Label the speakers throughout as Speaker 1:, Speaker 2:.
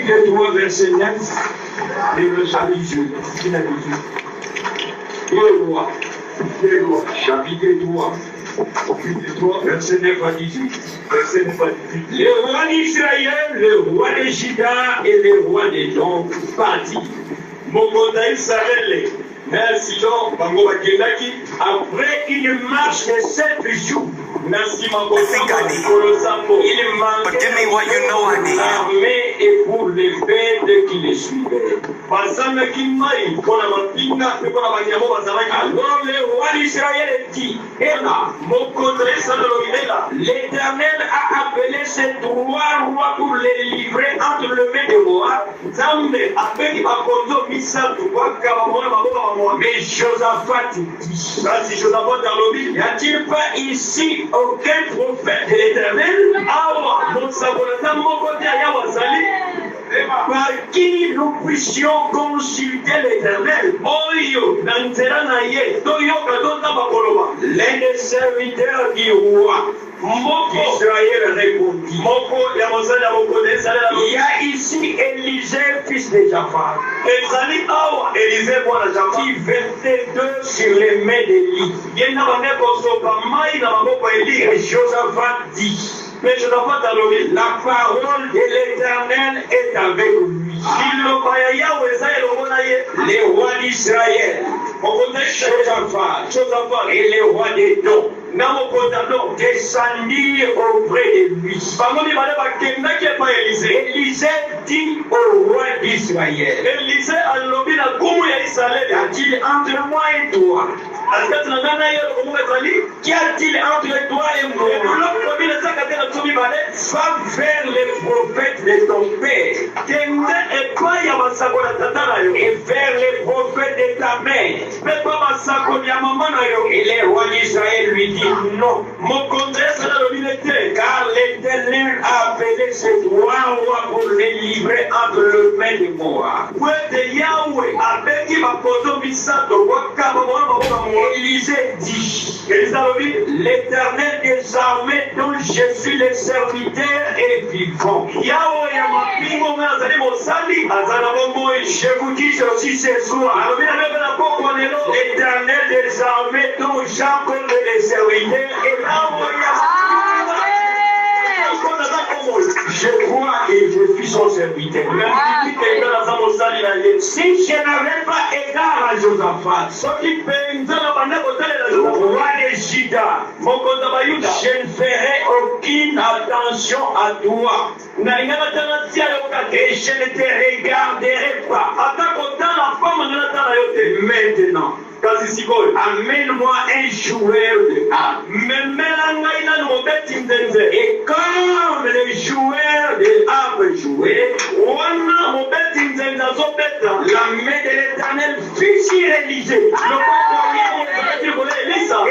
Speaker 1: chapitre 3, verset 9, et le chapitre 2. Les rois, chapitre 3, verset 9 à 18. Les rois d'Israël, le roi de Juda et le roi d'Édom partis. Mokonda Israël, merci donc, Bango Bakendaki, après une marche de 7 jours. Merci Bango il manquait l'armée et pour les bêtes qui les suivaient. Alors le roi d'Israël dit, l'Éternel a appelé ces 3 rois pour les livrer entre le mains de moi. Mais Josaphat dit, n'y a-t-il pas ici aucun prophète de l'Éternel? Par qui nous puissions consulter l'Éternel? L'un des serviteurs du roi Israël répondit, il y a ici Élisée, fils de Japhat, qui versait d'eau sur les mains d'Élie. Et Josaphat dit, la parole de l'Éternel est avec lui. Les rois d'Israël, Josaphat et les rois d'Édom descendirent auprès de lui. Élisée dit au roi d'Israël, a-t-il entre moi et toi? Qu'y a-t-il entre toi et moi? Va vers les prophètes de ton père et vers les prophètes de ta mère. Et les rois d'Israël lui disent non, car l'Éternel a appelé ces 3 rois pour les livrer entre le mains de moi. Élisée dit, l'Éternel des armées dont je suis le serviteur est vivant. Je vous dis aussi ce soir, l'Éternel des armées dont j'accorde les serviteurs est vivant. Je crois et je suis son serviteur. Si je n'avais pas égard à Josaphat, le roi de Juda, je ne ferai aucune attention à toi. Et je ne te regarderai pas. Maintenant, amène-moi un joueur de harpe. Et comme le joueur de harpe jouait, la main de l'Éternel fut sur Élisée.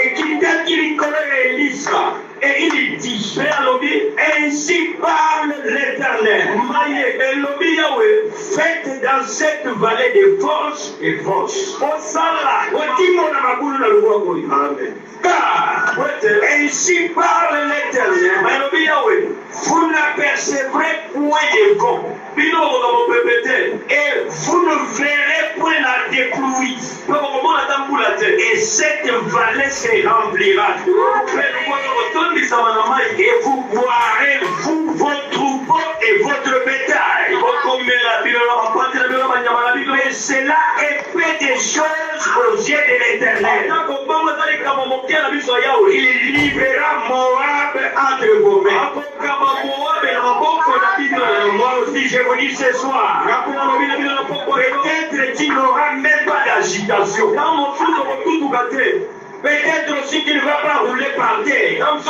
Speaker 1: Et qu'il connaît Élisa. Et il dit, ainsi parle l'Éternel. Faites dans cette vallée de force et force. Car ainsi parle l'Éternel. Vous n'apercevrez point de vent. Et vous ne verrez point la dépluie. Et cette vallée se remplira d'eau. Et vous boirez, vous, vos troupeaux et votre bétail. Mais cela est peu de choses aux yeux de l'Éternel. Il livrera Moab entre vos mains. Moi aussi je vous dis ce soir, peut-être qu'il n'aura même pas d'agitation. Peut-être aussi qu'il ne va pas rouler par terre.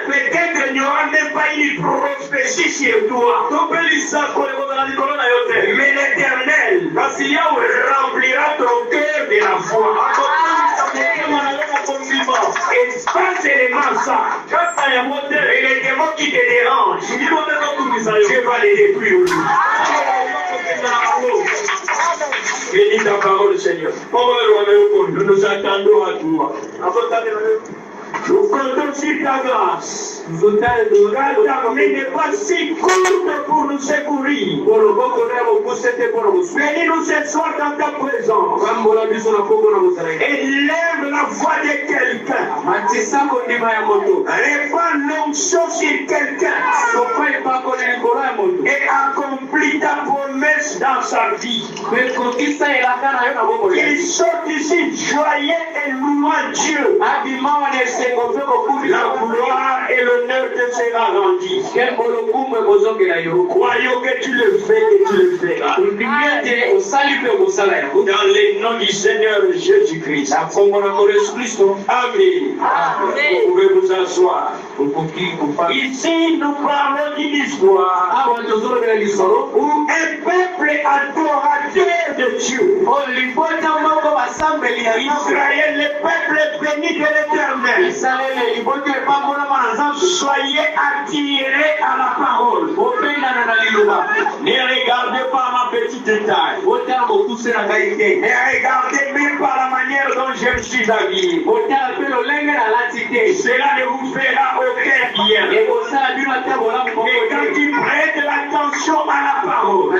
Speaker 1: Peut-être qu'il n'y aura même pas une prophétie sur toi. Mais l'Éternel remplira ton cœur de la foi. Et pas seulement ça. Et les démons qui te dérangent, je vais les détruire aujourd'hui. Bénis ta parole, Seigneur. Nous nous attendons à toi. Nous comptons sur ta grâce. Ta main n'est pas si courte pour nous secourir. Bénis-nous ce soir dans ta présence. Élève la voix de quelqu'un. Répands l'onction sur quelqu'un. Et accomplis ta promesse dans sa vie. Il sort ici joyeux et louant Dieu. La gloire et l'honneur te sera rendu. Croyons que tu le fais et tu le feras. Dans le nom du Seigneur Jésus-Christ. Amen. Vous pouvez vous asseoir. Ici, nous parlons d'une histoire où un peuple adorateur de Dieu, Israël, le peuple béni de l'Éternel, soyez attirés à la parole. Ne regardez pas ma petite taille. Ne regardez même pas la manière dont je me suis habillé. Cela ne vous fera aucun bien. Et quand tu prêtes l'attention à la parole,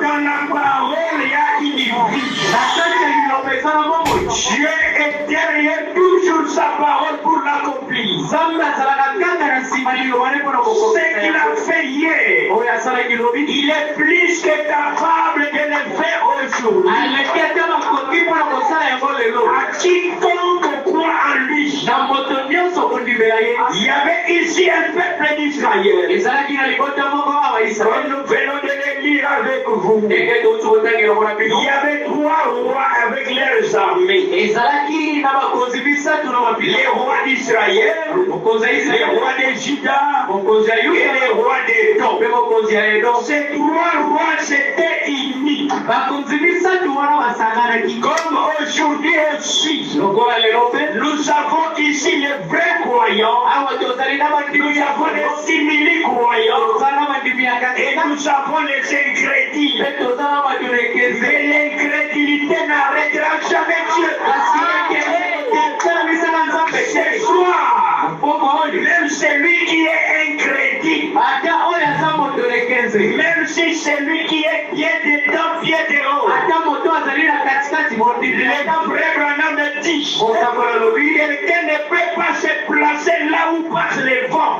Speaker 1: dans la parole, il y a une vie. Dieu est derrière toujours sa parole pour l'accomplir. Ce qu'il a fait hier, il est plus que capable de le faire aujourd'hui. À quiconque croit en lui. Il y avait ici un peuple d'Israël. Nous venons de le lire avec vous. Il y avait 3 rois avec leurs armées. Les rois d'Israël, les rois de Juda et les rois d'Édom. Ces 3 rois s'étaient unis. Comme aujourd'hui aussi, nous avons ici les vrais croyants. Nous avons les simili-croyants. Et nous avons les ingrédients. Mais l'incrédulité n'arrêtera jamais Dieu. Ce soir, même celui qui est incrédule, même si celui qui est pied dedans, pied dehors, le frère Branham me dit, quelqu'un ne peut pas se placer là où passe les vents.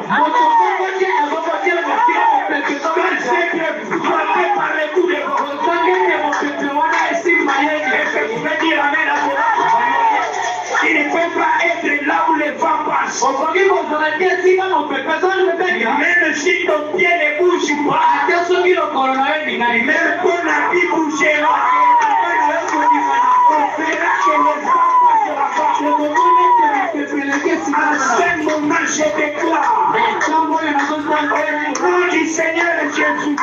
Speaker 1: Frappé par les coups de vent. Vous pouvez dire amen à cela? Il ne peut pas être là où les vents passent. Même si ton pied ne bouge pas, même ton habit bougera, on verra que les vents passera pas. À ce moment, je déclare, au nom du Seigneur Jésus,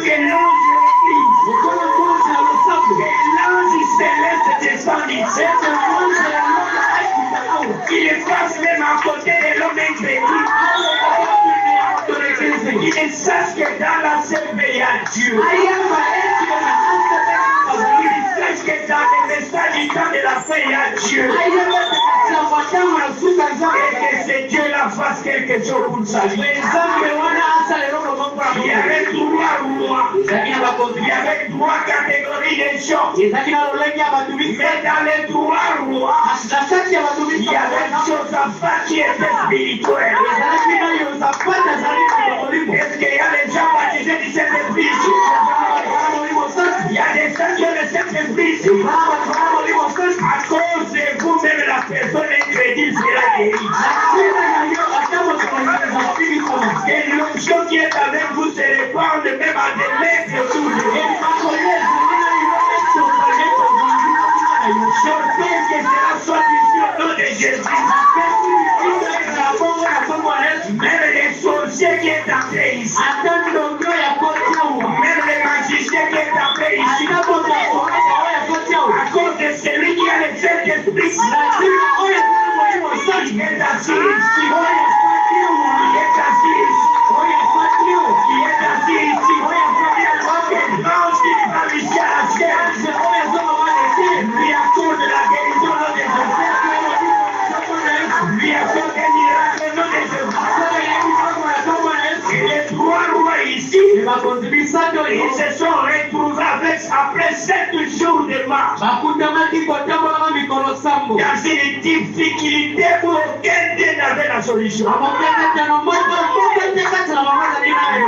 Speaker 1: que l'ange céleste descend ici. Il passe même à côté de l'homme incrédule. Il sache que dans la selve, il y a Dieu. Il sache que dans les messages du temps de la fin, il y a Dieu. Et que c'est Dieu la fasse quelque chose pour sa vie. Il y avait 3 rois. Il y avait 3 catégories de gens. Mais dans les 3 rois, il y avait Josaphat qui était spirituel. Est-ce qu'il y a des gens baptisés du Saint-Esprit? Il y a des gens qui ont le Saint-Esprit. À cause de vous-même, la personne incrédule sera guérie. Et l'onction qui est avec vous se répand même à des lettres autour de vous. J'ordonne que cela soit ici au nom de Jésus. Même les sorciers qui est entré ici. Même les magiciens qui est entré ici. À cause de celui qui a le Saint-Esprit. Il est assis ici. Lui accorde la guérison de Ils se sont retrouvés après 7 jours de marche dans une difficulté où aucun d'eux n'avait la solution.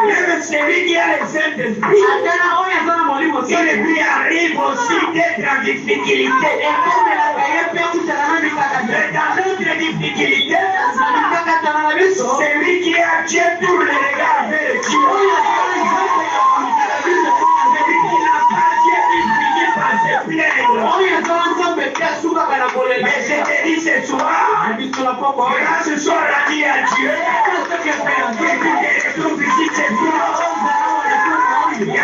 Speaker 1: Même celui qui a les Saint-Esprit, il lui arrive aussi d'être en difficulté. Mais dans notre difficulté, celui qui a Dieu pour le regard vers Dieu. Celui qui n'a pas Dieu, il finit par se plaindre. Mais je te dis ce soir, grâce soit rendue à Dieu, que tu te retrouves ici ce soir. Il y a ici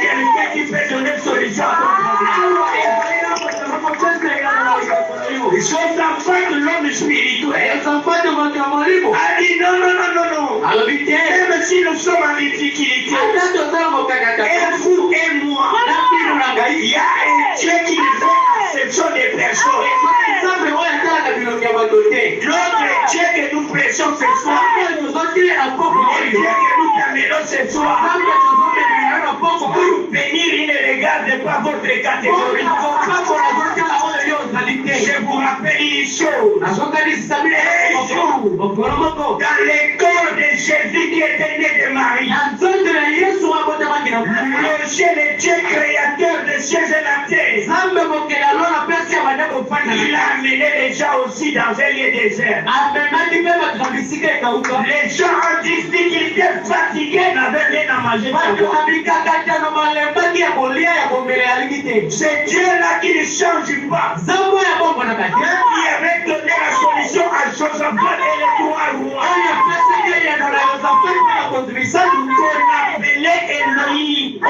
Speaker 1: quelqu'un qui peut donner une solution. Les enfants de l'homme spirituel a dit non. Même si nous sommes en difficulté, et vous et moi, il y a un Dieu qui nous fait exception des personnes. L'autre Dieu que nous prêchons ce soir, le Dieu que nous terminons ce soir, pour venir, il ne regarde pas votre catégorie. Je vous rappelle une chose. Dans le corps de Jésus qui était né de Marie, le Dieu créateur des cieux et la terre, il a amené les gens aussi dans un lieu désert. Les gens en difficulté, fatigués, n'avaient rien à manger. C'est Dieu-là qui ne change pas. Il avait donné la solution à Josaphat et les 3 rois. On appelait Elohim. On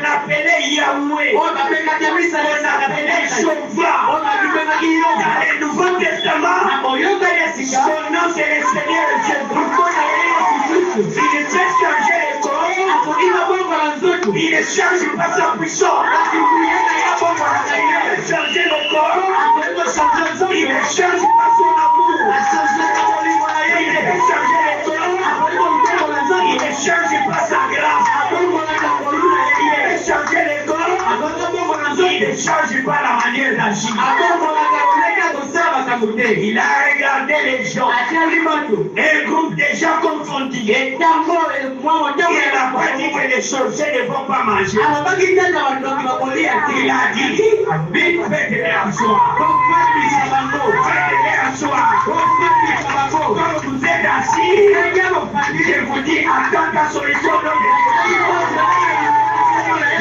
Speaker 1: appelait Yahweh. On appelait Shova. Dans le Nouveau Testament, son nom c'est le Seigneur Jésus. Il ne fait changer les corps. Il ne change pas sa puissance. Il ne change le corps. Il ne change pas son amour. Il ne change le corps. Il ne change pas sa grâce. Il ne change le corps. Il ne change pas la manière d'agir. Il a regardé les gens, un groupe de gens confondus. Il n'a pas dit que les sorciers ne vont pas manger. Il a dit, vite faites-les asseoir. Faites-les asseoir. Quand vous êtes assis, je vous dis, attends ta solution.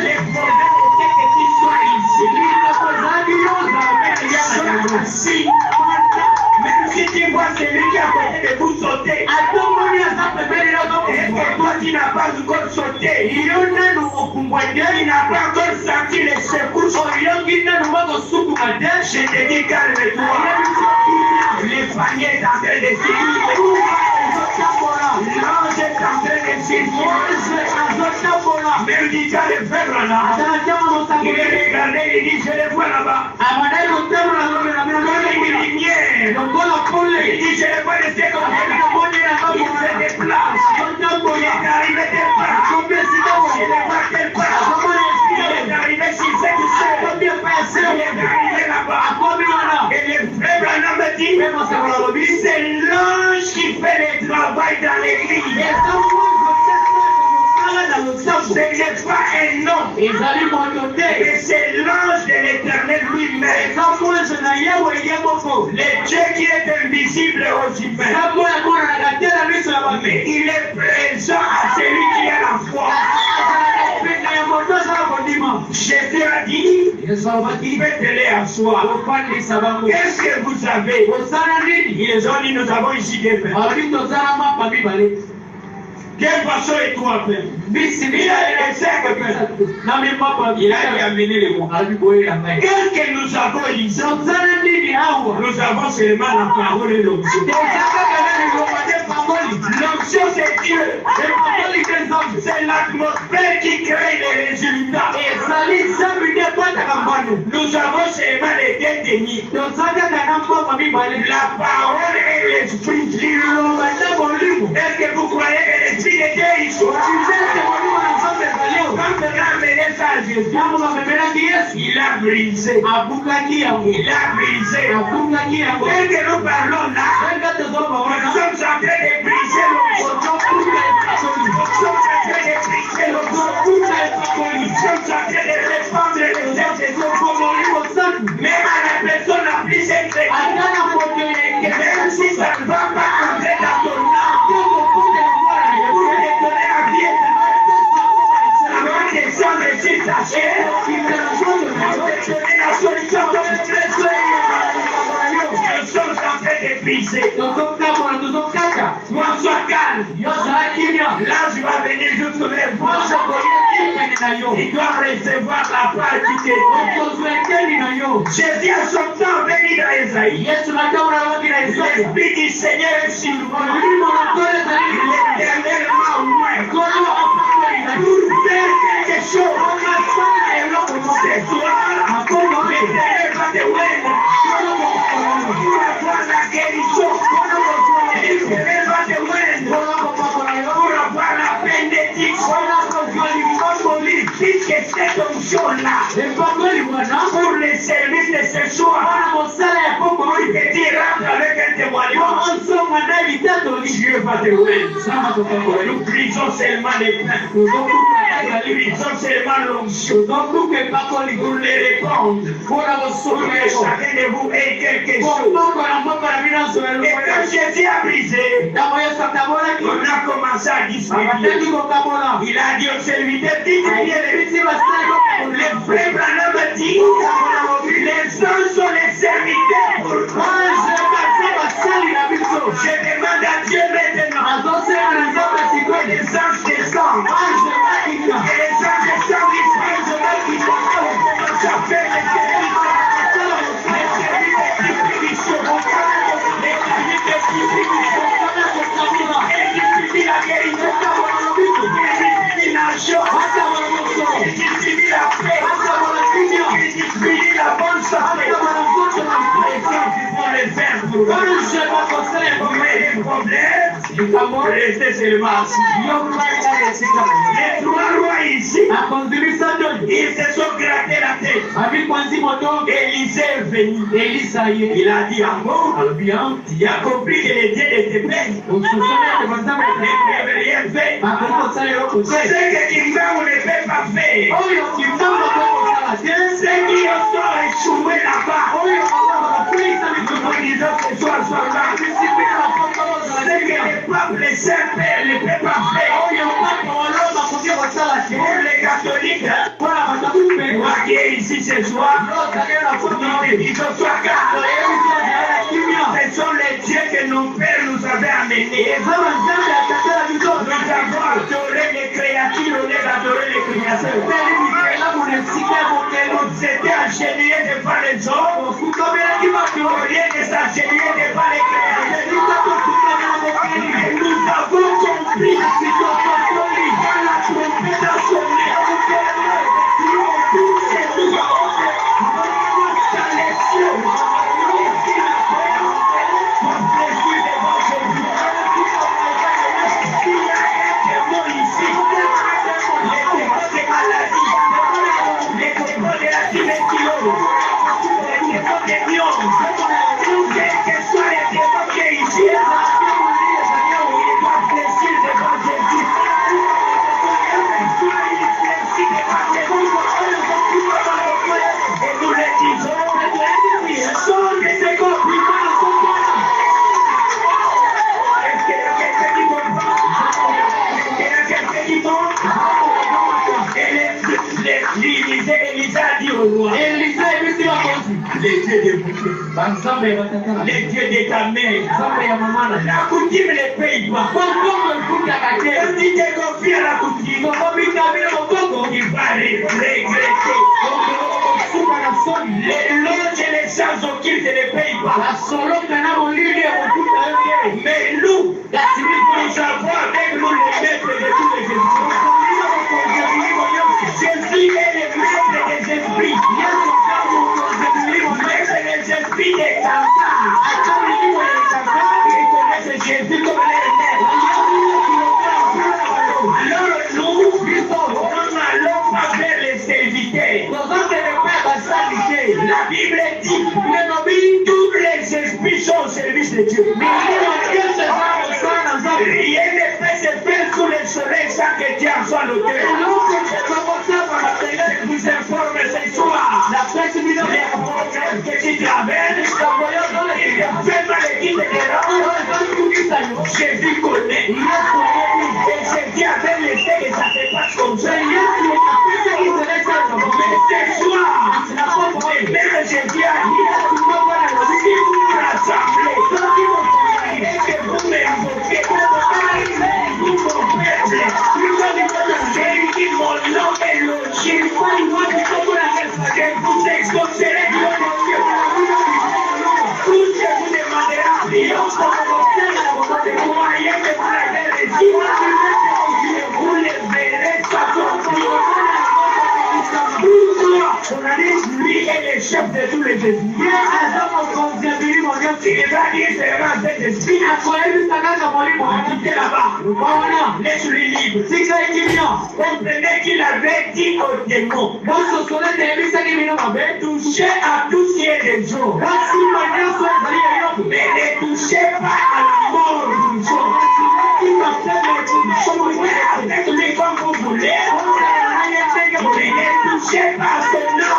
Speaker 1: Les problèmes étaient qu'ils soient ici. Même si tu vois celui qui a côté de vous sauter, et que toi tu n'as pas encore sauté, il n'a pas encore senti les secousses. Je te dis calme-toi. Les paniers sont en train de s'écouter. L'ange est en train de s'écouter. Même dit qu'à le faire là, il est regardé, il dit je le vois là-bas. Il dit je le vois rester comme ça. Il fait des places. Il est arrivé des places. Je le vois quelle place. Il est arrivé sur cette scène. Il est arrivé là-bas. Et le frère Branham me dit, c'est l'ange qui fait le travail dans l'église. Ce n'est pas un homme, mais c'est l'ange de l'Éternel lui-même. Le Dieu qui est invisible aux humains. Mais il est présent à celui qui a la foi. Jésus a dit, faites-les asseoir. Qu'est-ce que vous avez? Ils ont dit, nous avons ici des pains. Quelle façon est toi faire? Il a les 5 pains. Il a amené les mots. Qu'est-ce que nous avons ici? Nous avons seulement la parole et l'onction. L'onction c'est Dieu. C'est l'atmosphère qui crée les résultats. Nous avons seulement les détenus. La parole et l'esprit. Est-ce que vous croyez que l'esprit de Dieu ici? Il a brisé. Il a brisé. Dès que nous parlons là, nous sommes en train de briser l'onction. Nous sommes en train de briser l'onction. Nous sommes en train de répandre les ailes. Même à la personne la plus secrète. Même si ça ne va pas entrer dans ton âme, pour te donner la vie. Avant que ça ne se t'achète, il te donner la solution de notre nous sommes en train de briser. Moi, sois calme. L'âge va venir jusqu'au lèvres. Il doit recevoir la part qui t'est. Jésus a son temps venu dans Esaïe. L'Esprit du Seigneur est sur moi. L'éternel m'a ouvert pour faire quelque chose. Ce soir, l'éternel va te ouvrir pour avoir la guérison. L'éternel va te ouvrir pour avoir la bénédiction. Puisque cette onction-là, pour les services de ce soir, pour te dire avec un témoignage, Dieu va te ouvrir. Nous brisons seulement les plans. Nous brisons seulement l'onction pour les répondre. Pour que chacun de vous ait quelque chose. Et quand Jésus a brisé, on a commencé à distribuer. Il a dit au serviteur, les frères Branham dit, les uns sont les serviteurs pour moi. Je demande à Dieu maintenant que les anges descendent. Et les anges descendent qui sont ça fait les la bonne santé. Les problèmes, restez seulement assis. Les trois rois ici, ils se sont grattés la tête. Élisée est venu. Il a dit en mot, il a compris que les dieux étaient bêtes. Ils ne peuvent rien faire. Ce que Kimbaou ne peut pas faire, ceux qui ont échoué là-bas, nous disons que ce soir, ce que les peuples simples ne peuvent pas faire. Pour les catholiques, moi qui est ici ce soir, nous disons sois calme. Ce sont les dieux que nos pères nous avaient amenés. Nous avons adoré les créatures au lieu d'adorer les créateurs. On s'était agenouillés devant les hommes au lieu de s'agenouiller devant les créateurs. Nous avons compris la situation. La trompette a sonné. Les dieux de bouquet, les dieux de ta mère, la coutume ne paye pas. Quand tu te confies à la coutume, il va regretter. Les loges et les charges occultes ne payent pas. Mais nous avons avec nous les maîtres de tous les esprits. Jésus est le maître des esprits. Les esprits des campagnes, ils connaissent Jésus comme leur maître. travers, il fait mal l'équipe de Jésus connaît. Et Jésus avait laissé que ça se passe comme ça. Mais ce soir, même Jésus a dit, si vous vous rassemblez, et que vous m'invoquez, vous m'offrez, mon nom est logé, que vous exaucerez tout ce que vous demanderez à Dieu, croyez que vous l'avez reçu, vous le verrez s'accomplir. Lui est le chef de tous les esprits. Il va dire seulement cet esprit. Quittez là-bas. Laisse-lui libre. Comprenez qu'il avait dit aux démons touchez à tout ce qui est des eaux. Mais ne touchez pas à la mort du jour. Avec lui comme vous voulez. Ne touchez pas à son nom.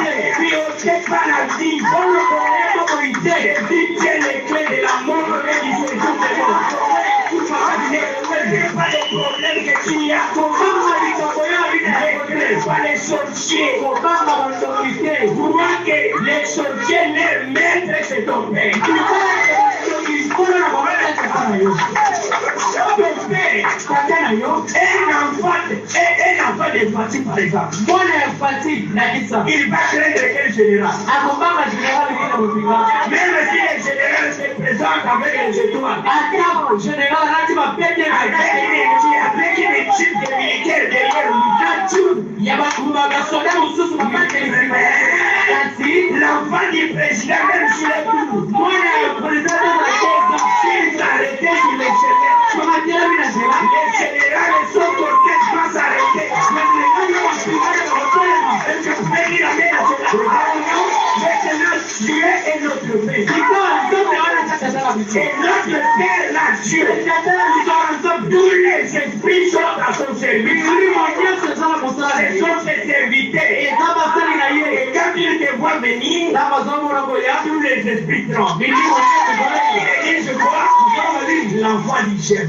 Speaker 1: Et puis ôtez pas la vie. Évitez les clés de la mort et du séjour de mort. Ne faites pas les problèmes que tu y as. Ne faites pas les sorciers. Crois que les sorciers, leur maître, c'est ton père. Un enfant de Fatih, par exemple. Il va craindre quel général. Même si les généraux se présentent avec les étoiles. Avec une équipe de militaires derrière lui. L'enfant du président, même sur les coups. S'ils s'arrêtaient sur les généraux sont portés sans s'arrêter. Maintenant, Dieu est notre Père. Et notre Père, la Dieu, tous les esprits sont à son service. Ce sont ses serviteurs. Et quand ils te voient venir, tous les esprits tremblent. Et je crois, l'enfant du chef.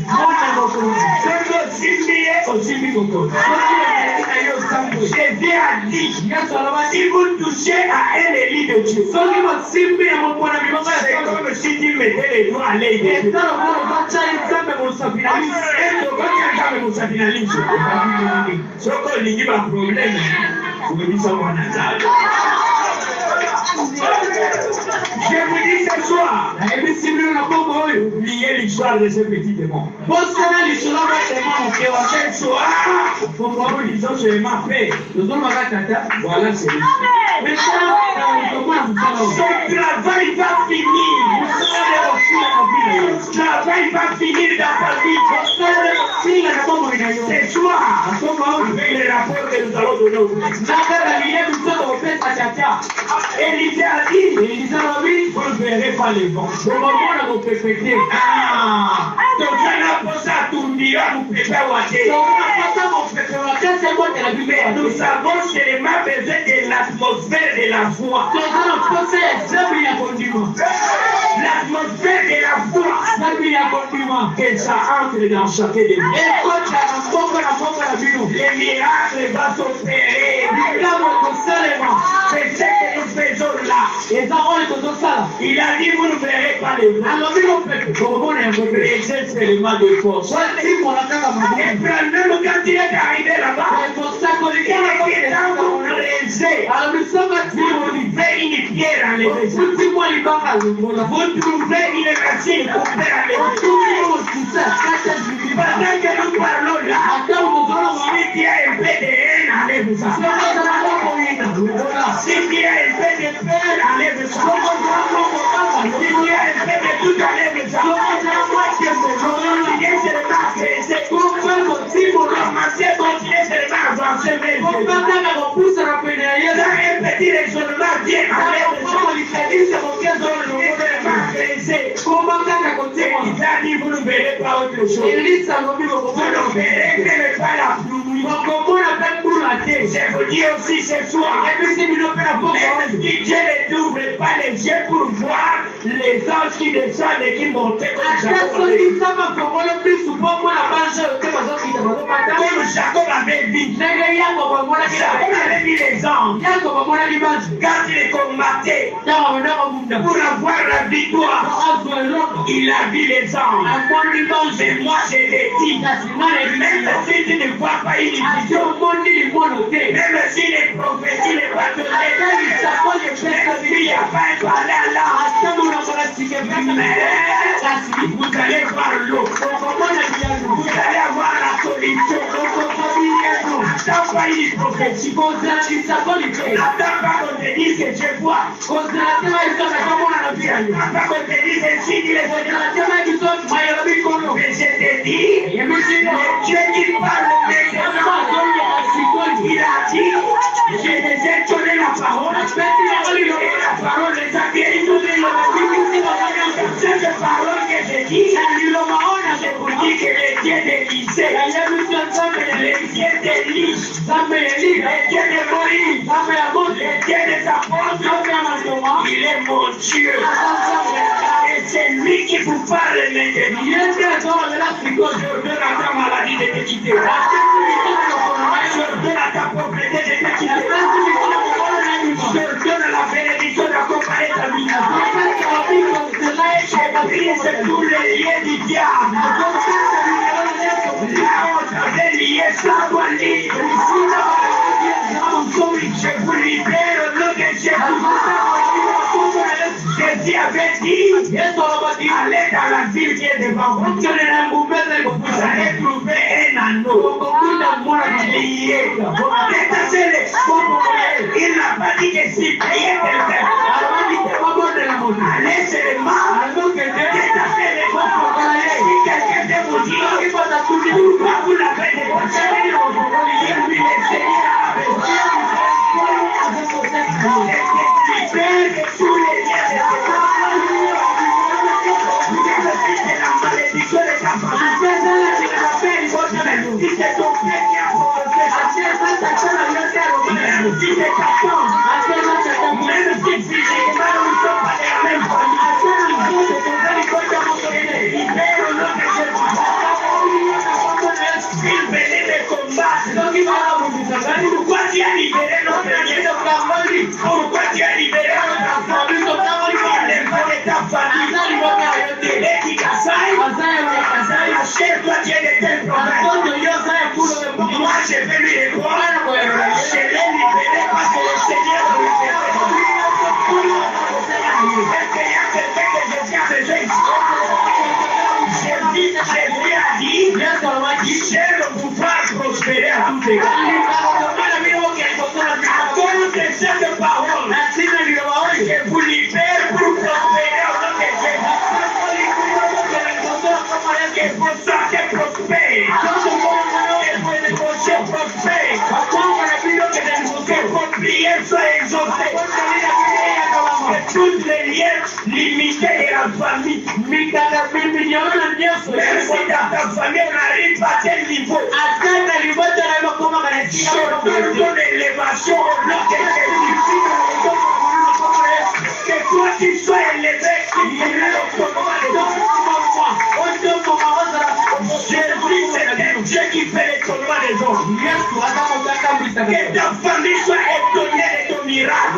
Speaker 1: Jésus a dit, si vous touchez à un élu de Dieu, c'est comme si tu mettais les doigts à l'aider. Je vous dis ce soir, oubliez l'histoire de ce petit démon. Ce soir, nous disons seulement paix. Voilà, c'est lui. Son travail va finir. Son travail va finir dans ta vie. Ce soir, avec les rapports que nous allons donner aux Élisée a dit, vous ne verrez pas les vents. Donc, je n'ai pas ça tournera, vous pouvez pas mais nous avons seulement besoin de l'atmosphère de la foi. L'atmosphère de la foi, que ça entre dans chacun de nous. Les miracles vont s'opérer. C'est ce que nous faisons là. Il a dit, vous ne verrez pas les vents. C'est seulement de force. Et même quand il est arrivé là-bas, il était une pierre enlevée. Vous trouvez une racine pour faire enlever. Pendant que nous parlons là, si tu as un peu de haine, enlève ça. Si tu as un peu de peur, enlève ça. Si tu as un peu de tout, enlève ça. C'est pour commencer, continuer seulement à avancer vers Dieu. Dans un petit raisonnement, Dieu enlève ça. Il a dit, vous ne verrez pas autre chose. Vous ne verrez que pas la pluie. matin, je vous dis aussi ce soir, même si Dieu ne t'ouvre pas les yeux pour voir les anges qui descendent et qui montent comme Jacob avait vu. Jacob avait vu les anges. Quand il combattait pour avoir la victoire, il a vu les anges. Mais moi je l'ai dit, même si tu ne vois pas une vision, même si les prophéties ne pas donner, même s'il n'y a pas un parler à l'âme, vous allez voir l'eau, vous allez avoir la solution. N'attends pas une prophétie, n'attends pas qu'on te dise que je vois, n'attends pas qu'on te dise que si il est mais je te dis, le Dieu qui parle maintenant, il a dit, je les ai donné la parole, et la parole les a guéris. Cette parole que je dis, c'est pour dire que les dieux d'Élysée, les dieux d'Élie, les dieux de Moïse, les dieux des apôtres, il est mon Dieu. Et c'est lui qui vous parle maintenant. Je donne à ta maladie de te quitter. Je donne à ta pauvreté de te quitter. Je donne à la bénédiction d'accompagner ta vie. Je brise tous les liens du diable. Là, on t'avait lié, ça doit libre. Je vous libère au nom de Jésus. Jésus avait dit, allez dans la ville qui est devant vous. Vous allez trouver un anneau lié. Détachez-les. Il n'a pas dit que si payez quelqu'un. Allez seulement. Détachez-les. Si quelqu'un de vous dit, pourquoi vous l'avez détaché? Il lui laissait. Pourquoi tu as libéré notre vie? Pourquoi tu as libéré notre famille? Les pas de ta famille. Les qui Kassai, achète-toi, tu es de tel problème. Moi, je vais lui répondre. Je l'ai libéré parce que le Seigneur nous libère. Est-ce qu'il y a quelqu'un que je tiens à besoin? Jésus a dit, j'aime vous faire prospérer à tous égards. À cause de cette parole, je vous libère pour prospérer au nom de Jésus. Que vos sorties prospèrent. Que vos projets prospèrent. Que vos prières soient exaucées. Que toutes les liens limités de la famille. Même si dans ta famille on n'arrive pas à tel niveau. Je donne l'élévation au nom de Jésus. Que toi tu sois élevé. Jésus, c'est Dieu qui fait l'étonnement des hommes. Que ta famille soit étonnée de ton miracle.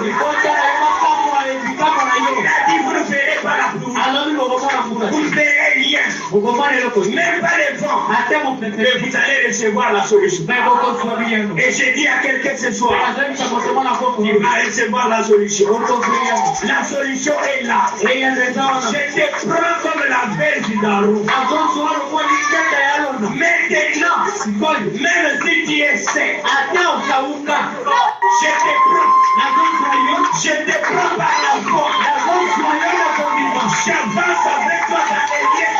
Speaker 1: Il a dit, vous ne verrez pas la pluie. Vous verrez rien. Même pas les vents. Mais vous allez recevoir la solution. Et j'ai dit à quelqu'un ce soir, il va recevoir la solution. La solution est là. Je te prends comme la verge d'Aaron. Maintenant, même si tu es sec, je te prends par la porte. J'avance avec toi dans les liens.